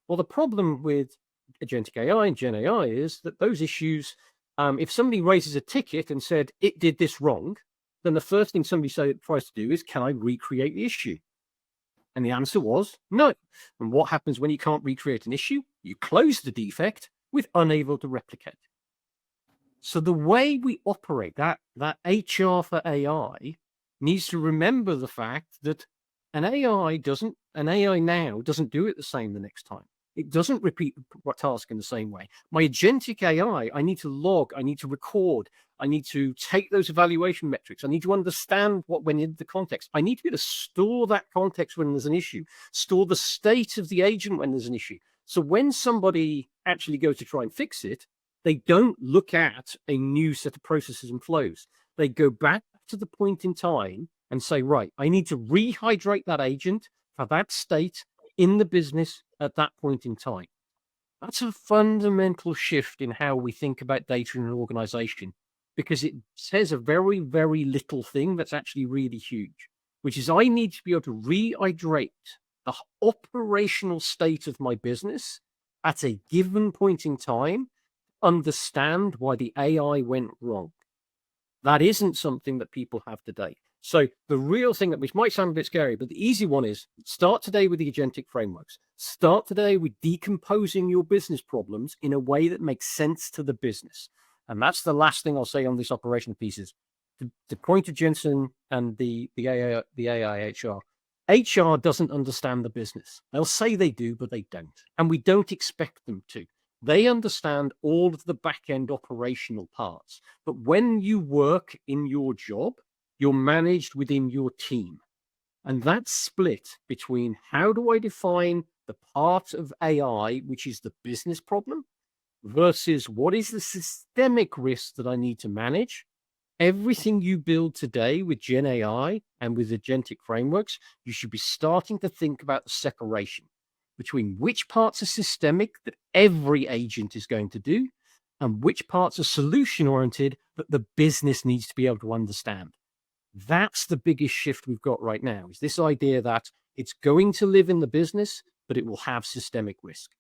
Well, the problem with Agentic AI and Gen AI is that those issues, if somebody raises a ticket and said, it did this wrong, then the first thing somebody tries to do is, can I recreate the issue? And the answer was no. And what happens when you can't recreate an issue? You close the defect with unable to replicate. So the way we operate, that HR for AI, needs to remember the fact that an AI now doesn't do it the same the next time. It doesn't repeat the task in the same way. My agentic AI, I need to log, I need to record, I need to take those evaluation metrics. I need to understand what went into the context. I need to be able to store that context when there's an issue, store the state of the agent when there's an issue. So when somebody actually goes to try and fix it, they don't look at a new set of processes and flows. They go back to the point in time and say, right, I need to rehydrate that agent for that state in the business at that point in time. That's a fundamental shift in how we think about data in an organization, because it says a very, very little thing that's actually really huge, which is I need to be able to rehydrate the operational state of my business at a given point in time, understand why the AI went wrong. That isn't something that people have today. So the real thing, which might sound a bit scary, but the easy one is start today with the agentic frameworks. Start today with decomposing your business problems in a way that makes sense to the business. And that's the last thing I'll say on this operational pieces. To point to Jensen and the AI HR. HR doesn't understand the business. They'll say they do, but they don't. And we don't expect them to. They understand all of the back-end operational parts. But when you work in your job, you're managed within your team. And that's split between how do I define the part of AI, which is the business problem, versus what is the systemic risk that I need to manage. Everything you build today with Gen AI and with agentic frameworks, you should be starting to think about the separation between which parts are systemic that every agent is going to do and which parts are solution oriented that the business needs to be able to understand. That's the biggest shift we've got right now, is this idea that it's going to live in the business, but it will have systemic risk.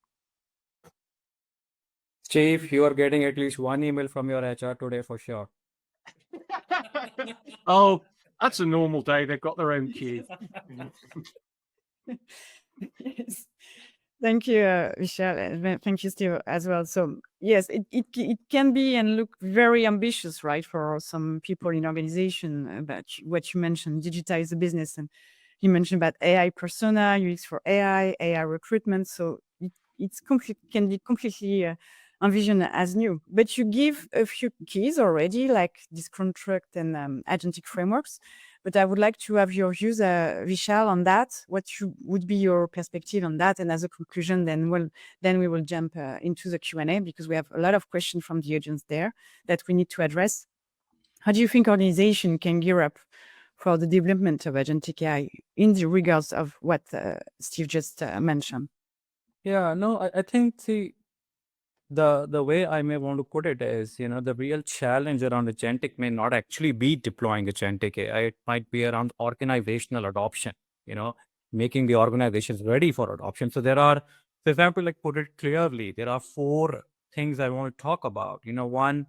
Steve, you are getting at least one email from your HR today for sure. Oh, that's a normal day. They've got their own queue. Yes. Thank you, Vishal. And thank you, Steve, as well. So yes, it can be and look very ambitious, right, for some people in organization about what you mentioned, digitize the business. And you mentioned about AI persona, UX for AI recruitment. So it's can be completely envisioned as new. But you give a few keys already, like this contract and agentic frameworks. But I would like to have your views, Vishal, on that. What would be your perspective on that? And as a conclusion, then we will jump into the Q&A, because we have a lot of questions from the audience there that we need to address. How do you think organization can gear up for the development of agentic AI in the regards of what Steve just mentioned? Yeah, no, I think the way I may want to put it is, the real challenge around agentic may not actually be deploying agentic AI. It might be around organizational adoption, making the organizations ready for adoption. So there are, for example, like put it clearly, there are 4 things I want to talk about. One,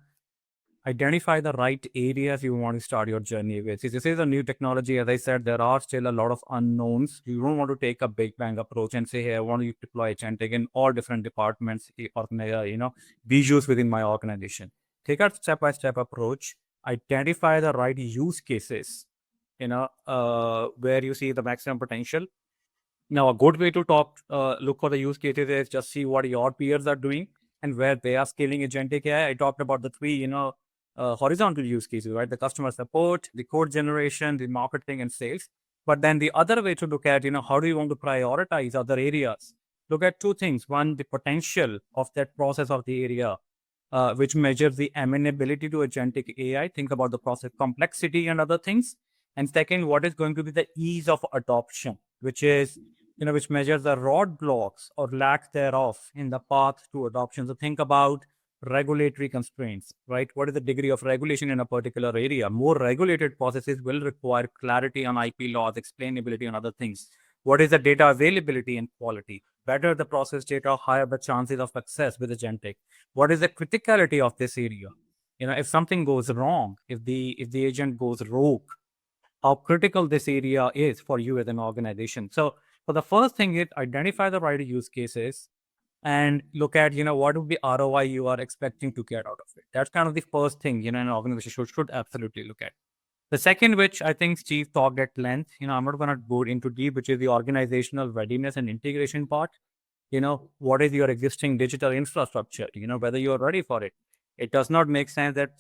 identify the right areas you want to start your journey with. See, this is a new technology. As I said, there are still a lot of unknowns. You don't want to take a big bang approach and say, hey, I want to deploy agentic in all different departments, or, visuals within my organization. Take a step-by-step approach, identify the right use cases, where you see the maximum potential. Now, a good way to look for the use cases is just see what your peers are doing and where they are scaling agentic AI. I talked about the three, horizontal use cases, right? The customer support, the code generation, the marketing and sales. But then the other way to look at, how do you want to prioritize other areas? Look at two things. One, the potential of that process of the area, which measures the amenability to agentic AI. Think about the process complexity and other things. And second, what is going to be the ease of adoption, which is, which measures the roadblocks or lack thereof in the path to adoption. So think about regulatory constraints, right? What is the degree of regulation in a particular area? More regulated processes will require clarity on IP laws, explainability, and other things. What is the data availability and quality? Better the process data, higher the chances of success with agentic. What is the criticality of this area? If something goes wrong, if the agent goes rogue, how critical this area is for you as an organization. So for the first thing is identify the right use cases and look at, what would be ROI you are expecting to get out of it. That's kind of the first thing, an organization should absolutely look at. The second, which I think Steve talked at length, I'm not going to go into deep, which is the organizational readiness and integration part. What is your existing digital infrastructure, whether you're ready for it. It does not make sense that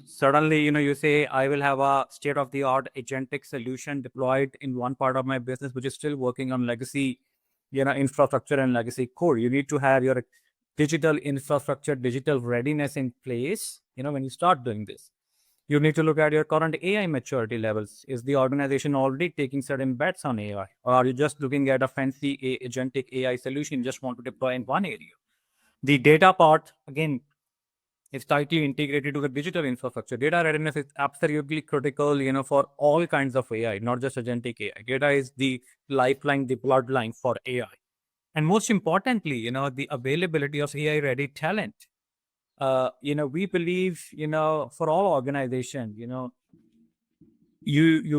suddenly, you say, I will have a state-of-the-art agentic solution deployed in one part of my business, which is still working on legacy, infrastructure and legacy code. You need to have your digital infrastructure, digital readiness in place, when you start doing this. You need to look at your current AI maturity levels. Is the organization already taking certain bets on AI? Or are you just looking at a fancy agentic AI solution you just want to deploy in one area? The data part, again, is tightly integrated to the digital infrastructure. Data readiness is absolutely critical, for all kinds of AI, not just agentic AI. Data is the lifeline, the bloodline for AI. And most importantly, the availability of AI-ready talent. We believe, for all organizations, you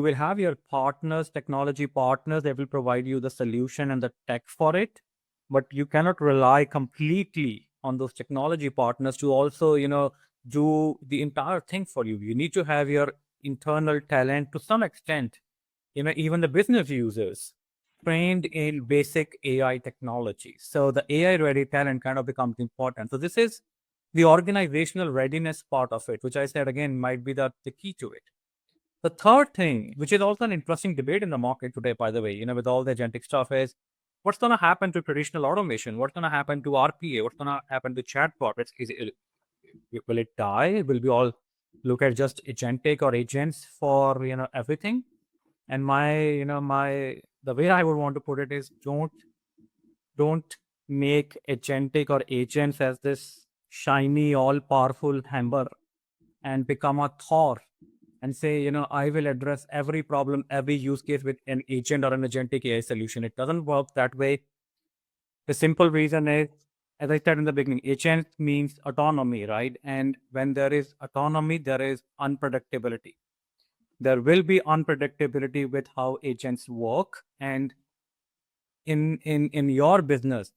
will have your partners, technology partners, that will provide you the solution and the tech for it, but you cannot rely completely on those technology partners to also, do the entire thing for you. You need to have your internal talent to some extent, even the business users trained in basic AI technology. So the AI ready talent kind of becomes important. So this is the organizational readiness part of it, which I said again might be the key to it. The third thing, which is also an interesting debate in the market today, by the way, with all the agentic stuff, is what's going to happen to traditional automation? What's going to happen to RPA? What's going to happen to chatbot? Will it die? Will we all look at just agentic or agents for everything? And the way I would want to put it is don't make agentic or agents as this shiny, all-powerful hammer and become a Thor and say, I will address every problem, every use case with an agent or an agentic AI solution. It doesn't work that way. The simple reason is, as I said in the beginning, agent means autonomy, right? And when there is autonomy, there is unpredictability. There will be unpredictability with how agents work. And in your business,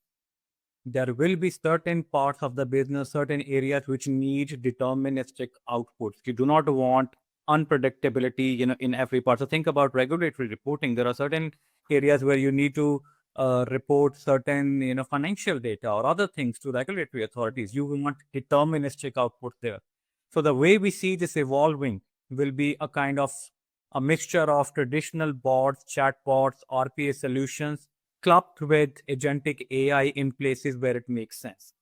there will be certain parts of the business, certain areas which need deterministic outputs. You do not want unpredictability, in every part. So think about regulatory reporting. There are certain areas where you need to report certain, financial data or other things to regulatory authorities. You will want deterministic output there. So the way we see this evolving will be a kind of a mixture of traditional bots, chatbots, RPA solutions, clubbed with agentic AI in places where it makes sense.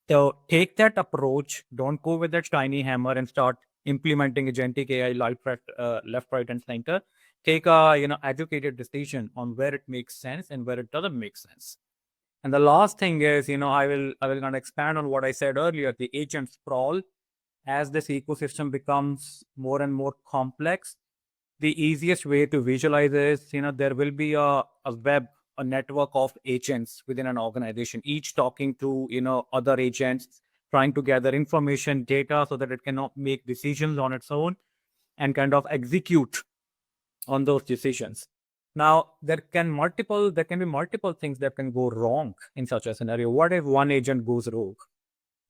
So take that approach. Don't go with that shiny hammer and start implementing agentic AI left, right, and center. Take a educated decision on where it makes sense and where it doesn't make sense. And the last thing is, I will kind of expand on what I said earlier. The agent sprawl, as this ecosystem becomes more and more complex, the easiest way to visualize is, there will be a network of agents within an organization, each talking to, other agents trying to gather information, data, so that it cannot make decisions on its own and kind of execute on those decisions. Now, there can be multiple things that can go wrong in such a scenario. What if one agent goes rogue?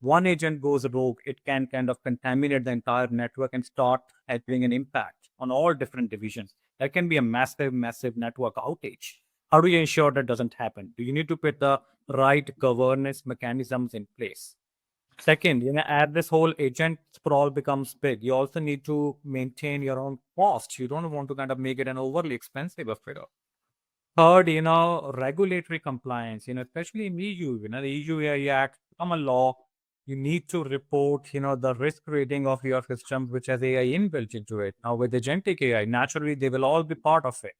One agent goes rogue, it can kind of contaminate the entire network and start having an impact on all different divisions. That can be a massive, massive network outage. How do you ensure that doesn't happen? Do you need to put the right governance mechanisms in place? Second, as this whole agent sprawl becomes big, you also need to maintain your own cost. You don't want to kind of make it an overly expensive affair. Third, regulatory compliance, especially in EU, the EU AI Act, common law, you need to report, the risk rating of your system, which has AI inbuilt into it. Now with Agentic AI, naturally, they will all be part of it.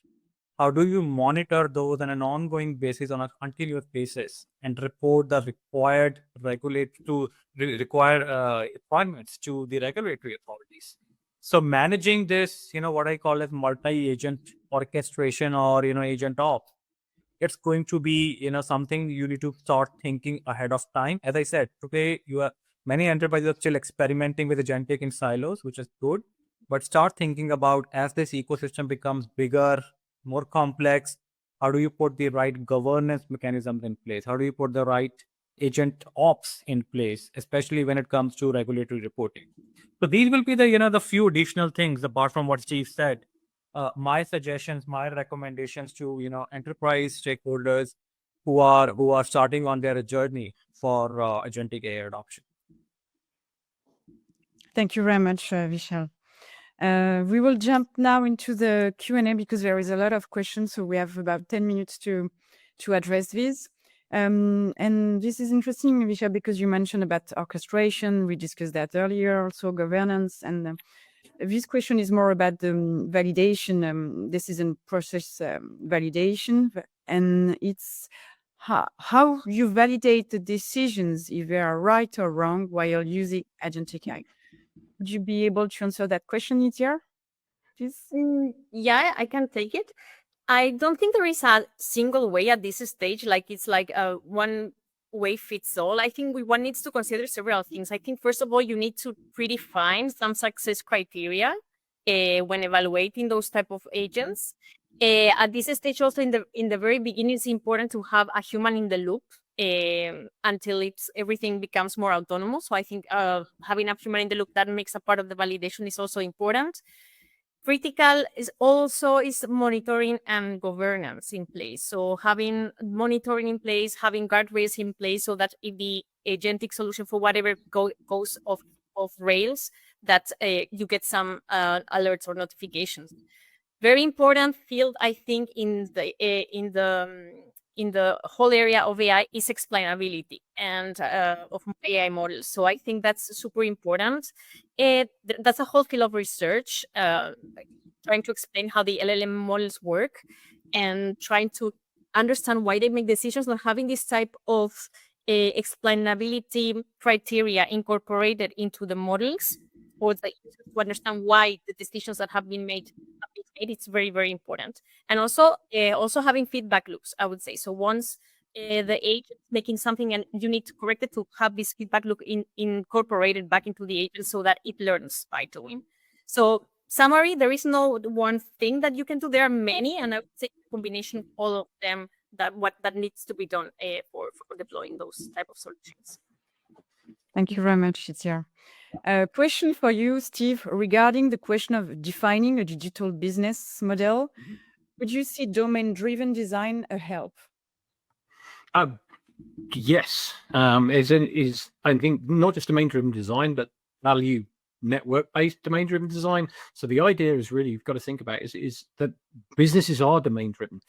How do you monitor those on an ongoing basis, on a continuous basis, and report the required requirements to the regulatory authorities? So managing this, what I call as multi-agent orchestration or agent ops, it's going to be something you need to start thinking ahead of time. As I said, today many enterprises are still experimenting with agentic in silos, which is good, but start thinking about, as this ecosystem becomes bigger, more complex, how do you put the right governance mechanisms in place? How do you put the right agent ops in place, especially when it comes to regulatory reporting? So these will be the few additional things apart from what Steve said. My suggestions, my recommendations to enterprise stakeholders who are starting on their journey for agentic AI adoption. Thank you very much, Vishal. We will jump now into the Q&A because there is a lot of questions, so we have about 10 minutes to address these. And this is interesting, Vishal, because you mentioned about orchestration. We discussed that earlier, also governance. And this question is more about the validation, decision process validation. And it's how you validate the decisions, if they are right or wrong, while using Agentic AI. Would you be able to answer that question, Itziar? Please? Yeah, I can take it. I don't think there is a single way at this stage, like it's like a one way fits all. I think one needs to consider several things. I think first of all, you need to predefine some success criteria when evaluating those type of agents. At this stage, also in the very beginning, it's important to have a human in the loop until everything becomes more autonomous. So I think having a human in the loop that makes a part of the validation is also important. Critical is monitoring and governance in place. So having monitoring in place, having guardrails in place, so that if the agentic solution for whatever goes off rails, that you get some alerts or notifications. Very important field, I think, in the whole area of AI is explainability and of AI models. So I think that's super important. That's a whole field of research, trying to explain how the LLM models work and trying to understand why they make decisions, and having this type of explainability criteria incorporated into the models, or to understand why the decisions that have been made, it's very, very important. And also having feedback loops, I would say. So once the agent making something and you need to correct it, to have this feedback loop incorporated back into the agent so that it learns by doing. So summary, there is no one thing that you can do. There are many, and I would say a combination of all of them that needs to be done for deploying those type of solutions. Thank you very much, Itziar. Question for you, Steve, regarding the question of defining a digital business model. Would you see domain-driven design a help? Yes, is I think not just domain-driven design, but value network-based domain-driven design. So the idea is really, you've got to think about is that businesses are domain-driven.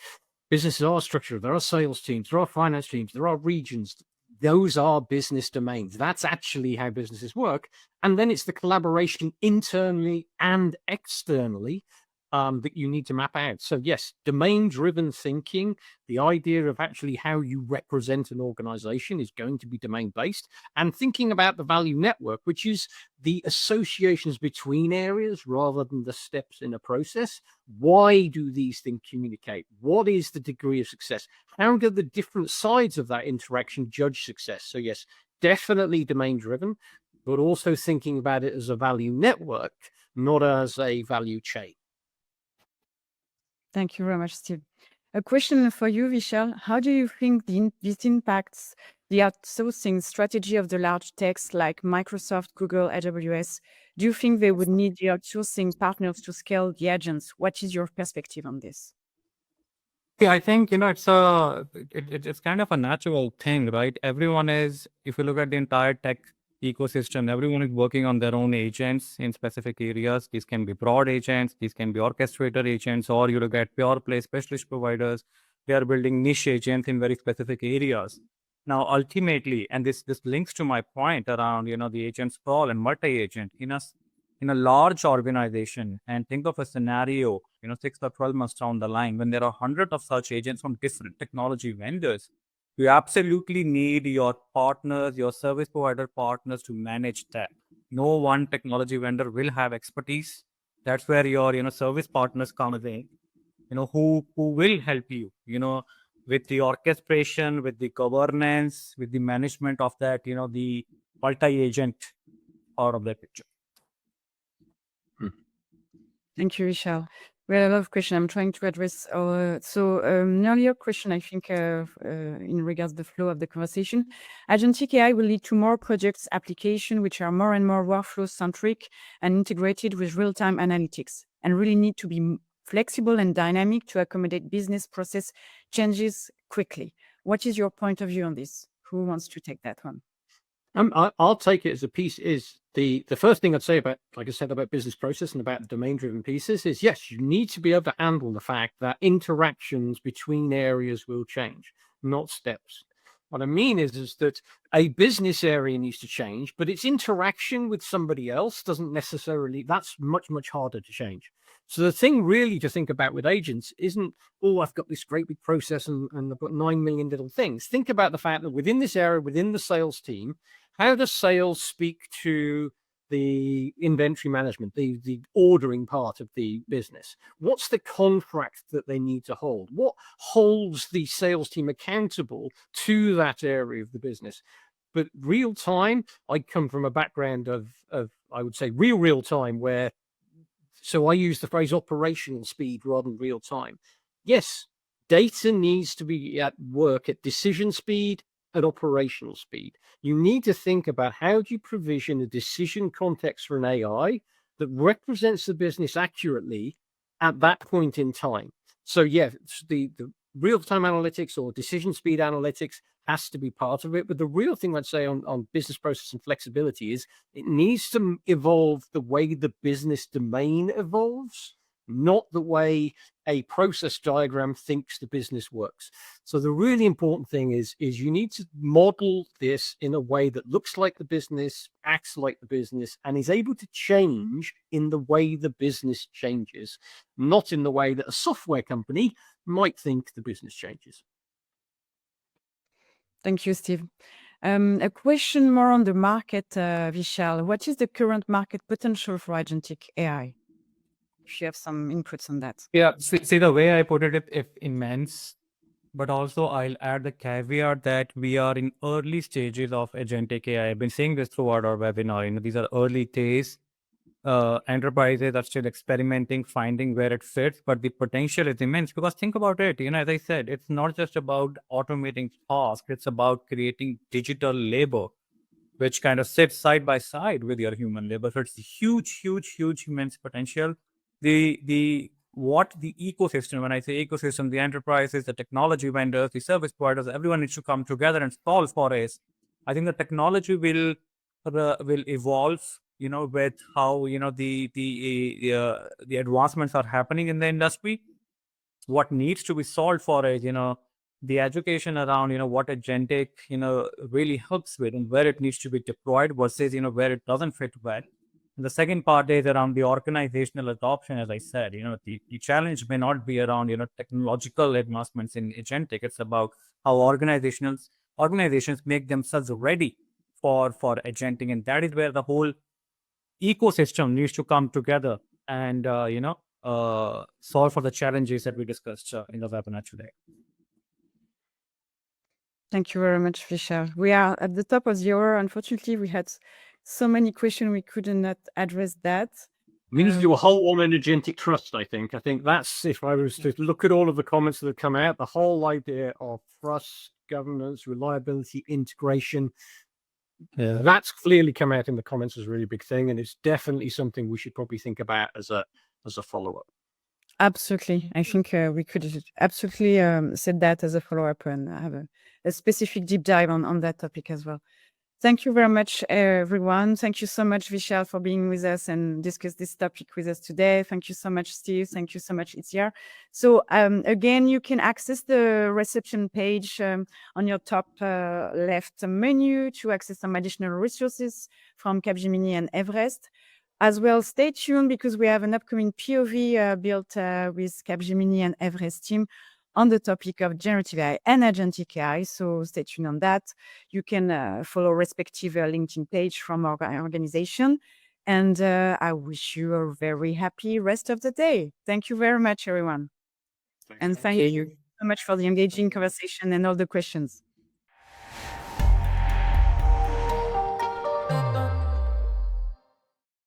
Businesses are structured. There are sales teams, there are finance teams, there are regions. Those are business domains. That's actually how businesses work. And then it's the collaboration internally and externally that you need to map out. So yes, domain-driven thinking, the idea of actually how you represent an organization is going to be domain-based, and thinking about the value network, which is the associations between areas rather than the steps in a process. Why do these things communicate? What is the degree of success? How do the different sides of that interaction judge success? So yes, definitely domain driven, but also thinking about it as a value network, not as a value chain. Thank you very much, Steve. A question for you, Vishal. How do you think this impacts the outsourcing strategy of the large techs like Microsoft, Google, AWS? Do you think they would need the outsourcing partners to scale the agents? What is your perspective on this? Yeah, I think it's kind of a natural thing, right? Everyone is, if you look at the entire tech ecosystem, everyone is working on their own agents in specific areas. These can be broad agents, these can be orchestrator agents, or you look at pure play specialist providers. They are building niche agents in very specific areas. Now, ultimately, and this links to my point around the agent sprawl and multi-agent in a large organization, and think of a scenario 6 or 12 months down the line when there are hundreds of such agents from different technology vendors. You absolutely need your partners, your service provider partners, to manage that. No one technology vendor will have expertise. That's where your service partners come in, who will help you with the orchestration, with the governance, with the management of that, the multi-agent part of the picture. Thank you, Vishal. We have a lot of questions I'm trying to address. An earlier question, I think, in regards to the flow of the conversation, Agentic AI will lead to more projects, applications, which are more and more workflow-centric and integrated with real-time analytics, and really need to be flexible and dynamic to accommodate business process changes quickly. What is your point of view on this? Who wants to take that one? I'll take it as a piece. Is the first thing I'd say about, like I said, about business process and about domain driven pieces is, yes, you need to be able to handle the fact that interactions between areas will change, not steps. What I mean is that a business area needs to change, but its interaction with somebody else doesn't necessarily, that's much, much harder to change. So the thing really to think about with agents isn't, oh, I've got this great big process and I've got 9 million little things. Think about the fact that within this area, within the sales team, how does sales speak to the inventory management, the ordering part of the business? What's the contract that they need to hold? What holds the sales team accountable to that area of the business? But real time, I come from a background of I would say real time, where, so I use the phrase operational speed rather than real time. Yes, data needs to be at work at decision speed, at operational speed. You need to think about how do you provision a decision context for an AI that represents the business accurately at that point in time. So yeah, the real-time analytics or decision speed analytics has to be part of it. But the real thing I'd say on business process and flexibility is it needs to evolve the way the business domain evolves, not the way a process diagram thinks the business works. So the really important thing is you need to model this in a way that looks like the business, acts like the business, and is able to change in the way the business changes, not in the way that a software company might think the business changes. Thank you, Steve. A question more on the market, Vishal. What is the current market potential for agentic AI? If you have some inputs on that. Yeah, see the way I put it, if immense, but also I'll add the caveat that we are in early stages of agentic AI. I've been saying this throughout our webinar. These are early days. Enterprises are still experimenting, finding where it fits, but the potential is immense. Because think about it, as I said, it's not just about automating tasks; it's about creating digital labor, which kind of sits side by side with your human labor. So it's huge, huge, huge, immense potential. The ecosystem, when I say ecosystem, the enterprises, the technology vendors, the service providers, everyone needs to come together and solve for it. I think the technology will evolve, with how the advancements are happening in the industry. What needs to be solved for is the education around what agentic really helps with, and where it needs to be deployed versus where it doesn't fit well. And the second part is around the organizational adoption. As I said, the challenge may not be around technological advancements in agentic. It's about how organizations make themselves ready for agentic, and that is where the whole ecosystem needs to come together and solve for the challenges that we discussed in the webinar today. Thank you very much, Vishal. We are at the top of the hour. Unfortunately, we had so many questions we could not address that. We need to do a whole on agentic trust, I think. I think that's, if I was to look at all of the comments that have come out, the whole idea of trust, governance, reliability, integration, that's clearly come out in the comments as a really big thing. And it's definitely something we should probably think about as a follow-up. Absolutely. I think we could absolutely set that as a follow-up and have a specific deep dive on that topic as well. Thank you very much, everyone. Thank you so much, Vishal, for being with us and discuss this topic with us today. Thank you so much, Steve. Thank you so much, Itziar. So again, you can access the reception page on your top left menu to access some additional resources from Capgemini and Everest. As well, stay tuned because we have an upcoming POV built with Capgemini and Everest team on the topic of generative AI and agentic AI. So stay tuned on that. You can follow respective LinkedIn page from our organization. And I wish you a very happy rest of the day. Thank you very much, everyone. And thank you so much for the engaging conversation and all the questions.